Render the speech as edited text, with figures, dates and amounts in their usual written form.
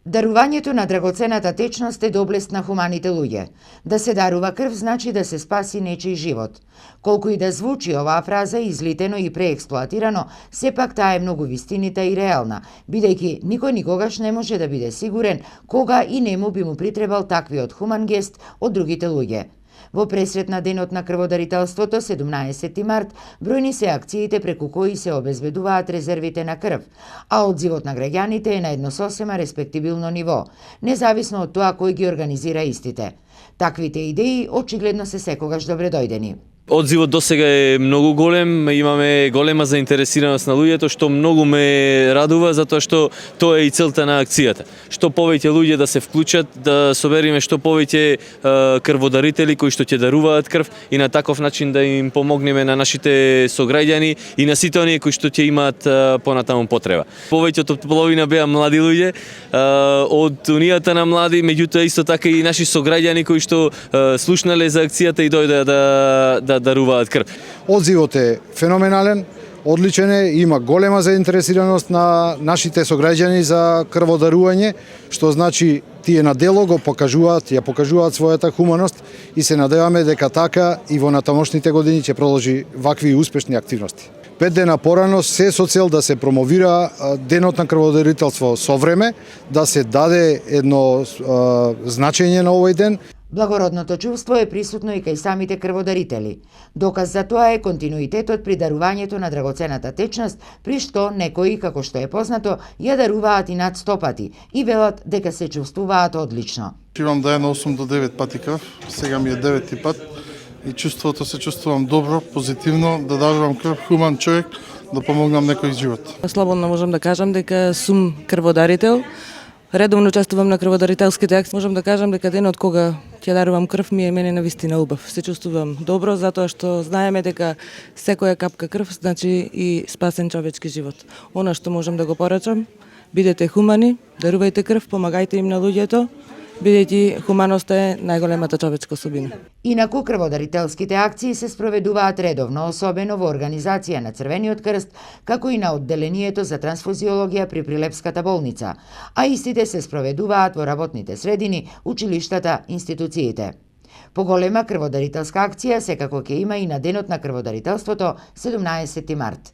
Дарувањето на драгоцената течност е доблест на хуманите луѓе. Да се дарува крв значи да се спаси нечиј живот. Колку и да звучи оваа фраза излитено и преексплоатирано, сепак таа е многу вистинита и реална, бидејќи никој никогаш не може да биде сигурен кога и нему би му притребал таквиот хуман гест од другите луѓе. Во пресрет на денот на крводарителството, 17 март, бројни се акциите преку кои се обезбедуваат резервите на крв, а одзивот на граѓаните е на едно сосема респектибилно ниво, независно од тоа кој ги организира истите. Таквите идеи очигледно се секогаш добредојдени. Одзивот досега е многу голем, имаме голема заинтересираност на луѓето, што многу ме радува, затоа што тоа е и целта на акцијата. Што повеќе луѓе да се вклучат, да собериме што повеќе крводарители кои што ќе даруваат крв и на таков начин да им помогнеме на нашите сограѓани и на сите оние кои што ќе имаат понатаму потреба. Повеќето од половина беа млади луѓе, од унијата на млади, меѓутоа исто така и наши сограѓани кои што слушнале за акцијата и дојдоа да даруваат крв. Одзивот е феноменален, одличен е, има голема заинтересираност на нашите сограѓани за крводарување, што значи тие на дело го покажуваат, ја покажуваат својата хуманост и се надеваме дека така и во натамошните години ќе продолжи вакви успешни активности. 5 дена порано се со цел да се промовира денот на крводарителство со време, да се даде едно значење на овој ден. Благородното чувство е присутно и кај самите крводарители. Доказ за тоа е континуитетот при дарувањето на драгоцената течност, при што некои, како што е познато, ја даруваат и над 100 пати и велат дека се чувствуваат одлично. Имам да е на 8 до 9 пати крв, сега ми е 9 пат и чувството се чувствувам добро, позитивно, да дарувам крв, хуман човек, да помогнам некој живот. Слободно можам да кажам дека сум крводарител. Редовно учествувам на крводарителските акции. Можам да кажам дека денот кога ќе дарувам крв ми е мене навистина убав. Се чувствувам добро затоа што знаеме дека секоја капка крв значи и спасен човечки живот. Она што можам да го порачам, бидете хумани, дарувајте крв, помагајте им на луѓето, бидејќи хуманоста е најголемата човечка особина. Инаку крводарителските акции се спроведуваат редовно, особено во организација на Црвениот крст, како и на одделението за трансфузиологија при Прилепската болница, а истите се спроведуваат во работните средини, училиштата, институциите. Поголема крводарителска акција секако ќе има и на денот на крводарителството, 17 март.